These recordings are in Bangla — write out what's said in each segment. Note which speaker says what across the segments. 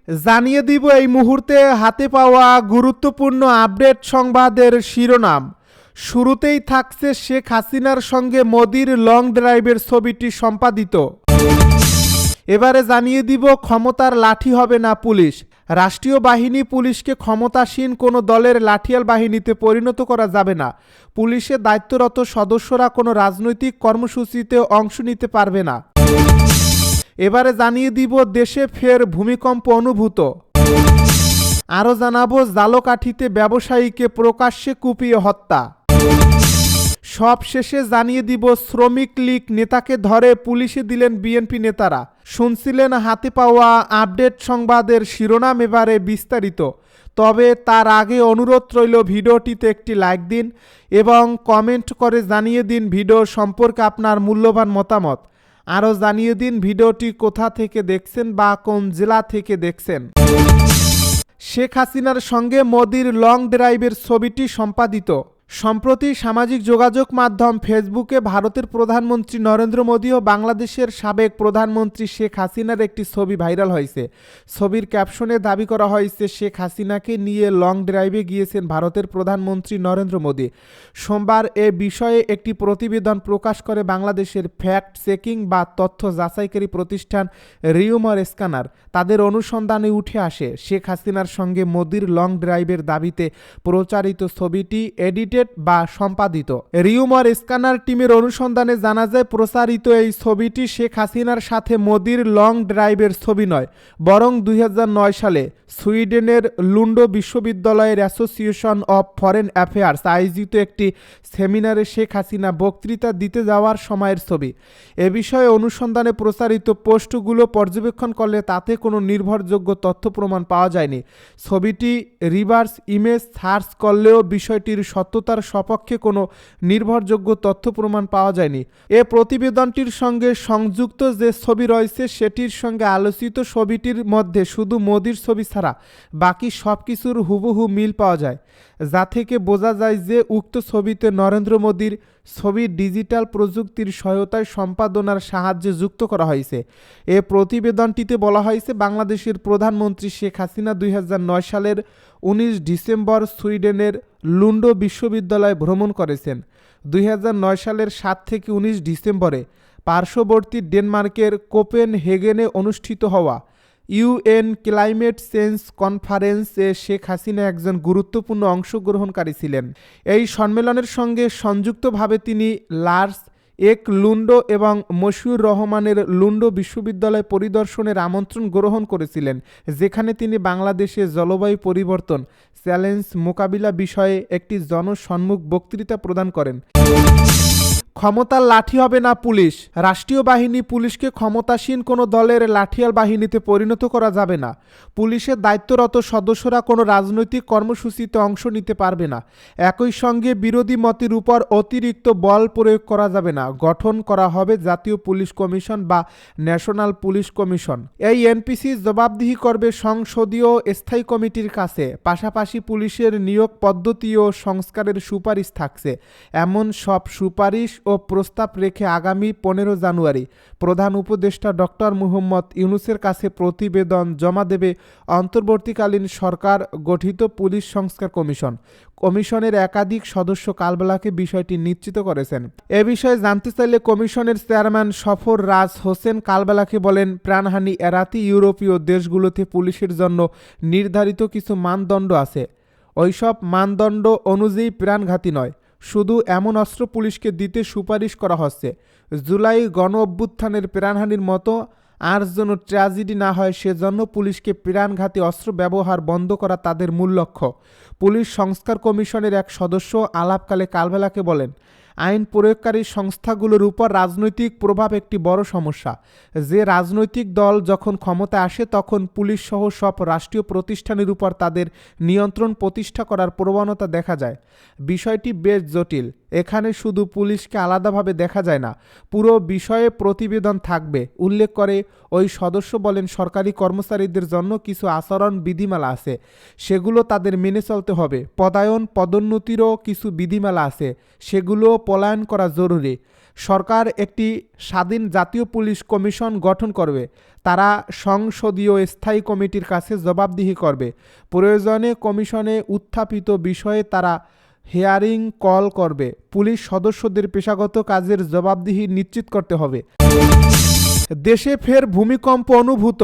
Speaker 1: জানিয়ে দিব এই মুহূর্তে হাতে পাওয়া গুরুত্বপূর্ণ আপডেট সংবাদের শিরোনাম। শুরুতেই থাকছে শেখ হাসিনার সঙ্গে মোদির লং ড্রাইভের ছবিটি সম্পাদিত। এবারে জানিয়ে দিব ক্ষমতার লাঠি হবে না পুলিশ। রাষ্ট্রীয় বাহিনী পুলিশকে ক্ষমতাসীন কোনো দলের লাঠিয়াল বাহিনীতে পরিণত করা যাবে না। পুলিশের দায়িত্বরত সদস্যরা কোনো রাজনৈতিক কর্মসূচিতে অংশ নিতে পারবে না। এবারে জানিয়ে দিব দেশে ফের ভূমিকম্প অনুভূত। আরও জানাবো জালকাঠিতে ব্যবসায়ীকে প্রকাশ্যে কুপিয়ে হত্যা। সব শেষে জানিয়ে দিব শ্রমিক লীগ নেতাকে ধরে পুলিশে দিলেন বিএনপি নেতারা। শুনছিলেন হাতে পাওয়া আপডেট সংবাদের শিরোনাম, এবারে বিস্তারিত। তবে তার আগে অনুরোধ রইল ভিডিওটিতে একটি লাইক দিন এবং কমেন্ট করে জানিয়ে দিন ভিডিও সম্পর্কে আপনার মূল্যবান মতামত। আরও জানিয়ে দিন ভিডিওটি কোথা থেকে দেখছেন বা কোন জেলা থেকে দেখছেন। শেখ হাসিনার সঙ্গে মোদির লং ড্রাইভের ছবিটি সম্পাদিত। সম্প্রতি সামাজিক যোগাযোগ মাধ্যম ফেসবুকে ভারতের প্রধানমন্ত্রী নরেন্দ্র মোদী ও বাংলাদেশের সাবেক প্রধানমন্ত্রী শেখ হাসিনার একটি ছবি ভাইরাল হয়েছে। ছবির ক্যাপশনে দাবি করা হয়েছে শেখ হাসিনাকে নিয়ে লং ড্রাইভে গিয়েছেন ভারতের প্রধানমন্ত্রী নরেন্দ্র মোদী। সোমবার এ বিষয়ে একটি প্রতিবেদন প্রকাশ করে বাংলাদেশের ফ্যাক্ট চেকিং বা তথ্য যাচাইকারী প্রতিষ্ঠান রিউমার স্ক্যানার। তাদের অনুসন্ধানে উঠে আসে শেখ হাসিনার সঙ্গে মোদির লং ড্রাইভের দাবিতে প্রচারিত ছবিটি এডিটেড বা সম্পাদিত। রিউমার স্ক্যানার টিমের অনুসন্ধানে জানা যায় প্রচারিত এই ছবিটি শেখ হাসিনার সাথে মোদির লং ড্রাইভের ছবি নয়, বরং 2009 সালে সুইডেনের লুন্ড বিশ্ববিদ্যালয়ের অ্যাসোসিয়েশন অব ফরেন অ্যাফেয়ার্স আয়োজিত একটি সেমিনারে শেখ হাসিনা বক্তৃতা দিতে যাওয়ার সময়ের ছবি। এ বিষয়ে অনুসন্ধানে প্রচারিত পোস্টগুলো পর্যবেক্ষণ করলে তাতে কোনো নির্ভরযোগ্য তথ্য প্রমাণ পাওয়া যায়নি। ছবিটি রিভার্স ইমেজ সার্চ করলেও বিষয়টির সত্যতার সপক্ষে কোনো নির্ভরযোগ্য তথ্য প্রমাণ পাওয়া যায়নি। এ প্রতিবেদনটির সঙ্গে সংযুক্ত যে ছবি রয়েছে সেটির সঙ্গে আলোচিত ছবিটির মধ্যে শুধু মোদির ছবি ছাড়া বাকি সব কিছুর হুবহু মিল পাওয়া যায়, যা থেকে বোঝা যায় যে উক্ত ছবিতে নরেন্দ্র মোদির ছবি ডিজিটাল প্রযুক্তির সহায়তায় সম্পাদনার সাহায্যে যুক্ত করা হয়েছে। এ প্রতিবেদনটিতে বলা হয়েছে বাংলাদেশের প্রধানমন্ত্রী শেখ হাসিনা 2009 সালের 19 ডিসেম্বর সুইডেনের লুন্ড বিশ্ববিদ্যালয় ভ্রমণ করেছেন। 2009 সালের 7 থেকে 19 ডিসেম্বরে পার্শ্ববর্তী ডেনমার্কের কোপেনহেগেনে অনুষ্ঠিত হওয়া ইউএন ক্লাইমেট চেঞ্জ কনফারেন্সে শেখ হাসিনা একজন গুরুত্বপূর্ণ অংশগ্রহণকারী ছিলেন। এই সম্মেলনের সঙ্গে সংযুক্তভাবে তিনি লার্স এক লুন্ড এবং মশিউর রহমানের লুন্ড বিশ্ববিদ্যালয় পরিদর্শনের আমন্ত্রণ গ্রহণ করেছিলেন, যেখানে তিনি বাংলাদেশে জলবায়ু পরিবর্তন চ্যালেঞ্জ মোকাবিলা বিষয়ে একটি জনসম্মুখ বক্তৃতা প্রদান করেন। ক্ষমতার লাঠি হবে না পুলিশ। রাষ্ট্রীয় বাহিনী পুলিশকে ক্ষমতাসীন কোনো দলের লাঠিয়াল বাহিনীতে পরিণত করা যাবে না। পুলিশের দায়িত্বরত সদস্যরা কোনো রাজনৈতিক কর্মসূচিতে অংশ নিতে পারবে না। একই সঙ্গে বিরোধী মতের উপর অতিরিক্ত বল প্রয়োগ করা যাবে না। গঠন করা হবে জাতীয় পুলিশ কমিশন বা ন্যাশনাল পুলিশ কমিশন। এই এনপিসি জবাবদিহি করবে সংসদীয় স্থায়ী কমিটির কাছে। পাশাপাশি পুলিশের নিয়োগ পদ্ধতি ও সংস্কারের সুপারিশ থাকছে। এমন সব সুপারিশ ও প্রস্তাব রেখে আগামী 15 জানুয়ারি প্রধান উপদেষ্টা ডক্টর মুহম্মদ ইউনূসের কাছে প্রতিবেদন জমা দেবে অন্তর্বর্তীকালীন সরকার গঠিত পুলিশ সংস্কার কমিশন। কমিশনের একাধিক সদস্য কালবেলাকে বিষয়টি নিশ্চিত করেছেন। এ বিষয়ে জানতে চাইলে কমিশনের চেয়ারম্যান সফর রাজ হোসেন কালবেলাকে বলেন, প্রাণহানি এড়াতে ইউরোপীয় দেশগুলোতে পুলিশের জন্য নির্ধারিত কিছু মানদণ্ড আছে। ওইসব মানদণ্ড অনুযায়ী প্রাণঘাতী নয়, শুধু এমন অস্ত্র পুলিশকে দিতে সুপারিশ করা হচ্ছে জুলাই গণ অভ্যুত্থানের প্রাণহানির মতো আর যেন ট্র্যাজেডি না হয়, সেজন্য পুলিশকে প্রাণঘাতী অস্ত্র ব্যবহার বন্ধ করা তাদের মূল লক্ষ্য। পুলিশ সংস্কার কমিশনের এক সদস্য আলাপকালে কালবেলাকে বলেন, আইন প্রয়োগকারী সংস্থাগুলোর উপর রাজনৈতিক প্রভাব একটি বড় সমস্যা। যে রাজনৈতিক দল যখন ক্ষমতায় আসে তখন পুলিশ সহ সব রাষ্ট্রীয় প্রতিষ্ঠানের উপর তাদের নিয়ন্ত্রণ প্রতিষ্ঠা করার প্রবণতা দেখা যায়। বিষয়টি বেশ জটিল। এখানে শুধু পুলিশকে আলাদাভাবে দেখা যায় না, পুরো বিষয়ে প্রতিবেদন থাকবে। উল্লেখ করে ওই সদস্য বলেন, সরকারি কর্মচারীদের জন্য কিছু আচরণ বিধিমালা আছে, সেগুলো তাদের মেনে চলতে হবে। পদায়ন পদোন্নতিরও কিছু বিধিমালা আছে, সেগুলো পলায়ন করা জরুরি। সরকার একটি স্বাধীন জাতীয় পুলিশ কমিশন গঠন করবে। তারা সংসদীয় স্থায়ী কমিটির কাছে জবাবদিহি করবে। প্রয়োজনে কমিশনে উত্থাপিত বিষয়ে তারা হিয়ারিং কল করবে। পুলিশ সদস্যদের পেশাগত কাজের জবাবদিহি নিশ্চিত করতে হবে। দেশে ফের ভূমিকম্প অনুভূত।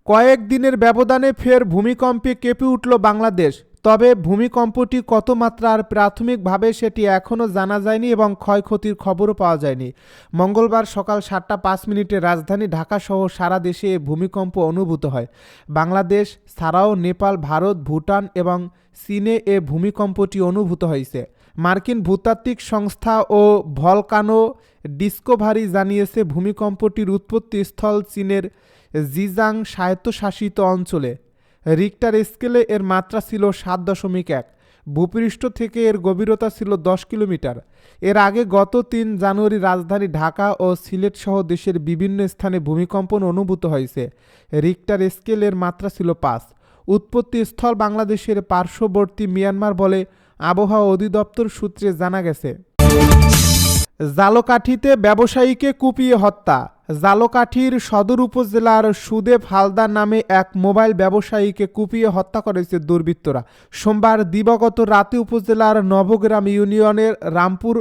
Speaker 1: কয়েকদিনের ব্যবধানে ফের ভূমিকম্পে কেঁপে উঠল বাংলাদেশ। তবে ভূমিকম্পটি কত মাত্রার প্রাথমিকভাবে সেটি এখনও জানা যায়নি এবং ক্ষয়ক্ষতির খবরও পাওয়া যায়নি। মঙ্গলবার সকাল 7:05 রাজধানী ঢাকাসহ সারা দেশে এ ভূমিকম্প অনুভূত হয়। বাংলাদেশ ছাড়াও নেপাল, ভারত, ভুটান এবং চীনে এ ভূমিকম্পটি অনুভূত হয়েছে। মার্কিন ভূতাত্ত্বিক সংস্থা ও ভলকানো ডিসকভারি জানিয়েছে ভূমিকম্পটির উৎপত্তিস্থল চীনের জিজাং স্বায়ত্তশাসিত অঞ্চলে। রিক্টার স্কেলে এর মাত্রা ছিল 7.1। ভূপৃষ্ঠ থেকে এর গভীরতা ছিল 10 কিলোমিটার। এর আগে গত 3 জানুয়ারি রাজধানী ঢাকা ও সিলেট সহ দেশের বিভিন্ন স্থানে ভূমিকম্পন অনুভূত হয়েছে। রিক্টার স্কেলের মাত্রা ছিল 5। উৎপত্তিস্থল বাংলাদেশের পার্শ্ববর্তী মিয়ানমার বলে আবহাওয়া অধিদপ্তর সূত্রে জানা গেছে। জালকাঠিতে ব্যবসায়ীকে কুপিয়ে হত্যা। জালকাঠির সদর উপজেলার সুদেব হালদার নামে এক মোবাইল ব্যবসায়ীকে কুপিয়ে হত্যা করেছে দুর্বৃত্তরা। সোমবার দিবাগত রাতে উপজেলার নবগ্রাম ইউনিয়নের রামপুর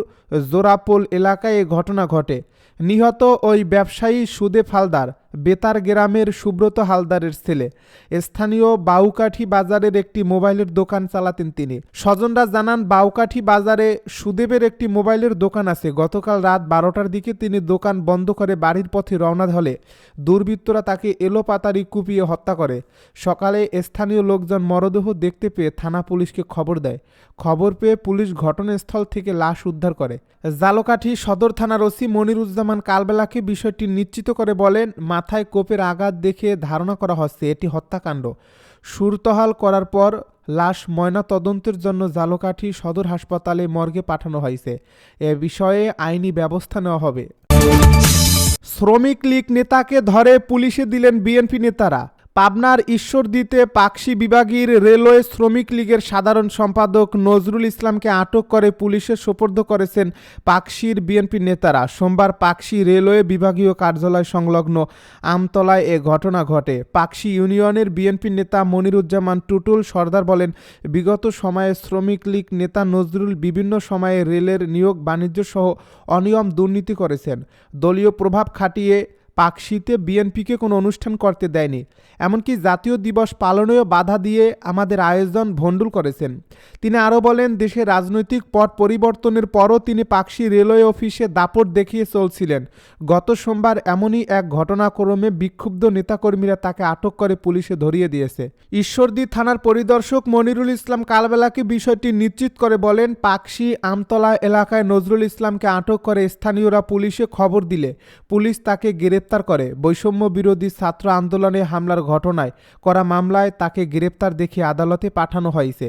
Speaker 1: জোড়াপোল এলাকায় এ ঘটনা ঘটে। নিহত ওই ব্যবসায়ী সুদেব হালদার বেতার গ্রামের সুব্রত হালদারের ছেলে। স্থানীয় বাউকাঠি বাজারের একটি মোবাইলের দোকান চালাতেন তিনি। স্বজনরা জানান, বাউকাঠি বাজারে সুদেবের একটি মোবাইলের দোকান আছে। গতকাল রাত 12টার দিকে তিনি দোকান বন্ধ করে বাড়ির পথে রওনা হলে দুর্বৃত্তরা তাকে এলোপাতাড়ি কুপিয়ে হত্যা করে। সকালে স্থানীয় লোকজন মরদেহ দেখতে পেয়ে থানা পুলিশকে খবর দেয়। খবর পেয়ে পুলিশ ঘটনাস্থল থেকে লাশ উদ্ধার করে। জালকাঠি সদর থানার ওসি মনিরুজ্জামান কালবেলাকে বিষয়টি নিশ্চিত করে বলেন, মাথায় কোপের আঘাত দেখে ধারণা করা হচ্ছে এটি হত্যাকাণ্ড। সুরতহাল করার পর লাশ ময়না তদন্তের জন্য জালকাঠি সদর হাসপাতালে মর্গে পাঠানো হয়েছে। এ বিষয়ে আইনি ব্যবস্থা নেওয়া হবে। শ্রমিক লীগ নেতাকে ধরে পুলিশে দিলেন বিএনপি নেতারা। পাবনার ঈশ্বরদীতে পাকশী বিভাগীয় রেলওয়ে শ্রমিক লীগের সাধারণ সম্পাদক নজরুল ইসলামকে আটক করে পুলিশের সোপর্দ করেছেন পাকশীর বিএনপি নেতারা। সোমবার পাকশী রেলওয়ে বিভাগীয় কার্যালয় সংলগ্ন আমতলায় এ ঘটনা ঘটে। পাকশী ইউনিয়নের বিএনপি নেতা মনিরুজ্জামান টুটুল সর্দার বলেন, বিগত সময়ে শ্রমিক লীগ নেতা নজরুল বিভিন্ন সময়ে রেলের নিয়োগ বাণিজ্য সহ অনিয়ম দুর্নীতি করেছেন। দলীয় প্রভাব খাটিয়ে পাকশীতে বিএনপিকে কোনো অনুষ্ঠান করতে দেয়নি, এমনকি জাতীয় দিবস পালনেও বাধা দিয়ে আমাদের আয়োজন ভণ্ডুল করেছেন। তিনি আরও বলেন, দেশের রাজনৈতিক পট পরিবর্তনের পরও তিনি পাকশী রেলওয়ে অফিসে দাপট দেখিয়ে চলছিলেন। গত সোমবার এমনই এক ঘটনাক্রমে বিক্ষুব্ধ নেতাকর্মীরা তাকে আটক করে পুলিশে ধরিয়ে দিয়েছে। ঈশ্বরদী থানার পরিদর্শক মনিরুল ইসলাম কালবেলাকে বিষয়টি নিশ্চিত করে বলেন, পাকশী আমতলা এলাকায় নজরুল ইসলামকে আটক করে স্থানীয়রা পুলিশে খবর দিলে পুলিশ তাকে গ্রেপ্তার করে। বৈষম্য বিরোধী ছাত্র আন্দোলনে হামলার ঘটনায় করা মামলায় তাকে গ্রেপ্তার দেখিয়ে আদালতে পাঠানো হয়েছে।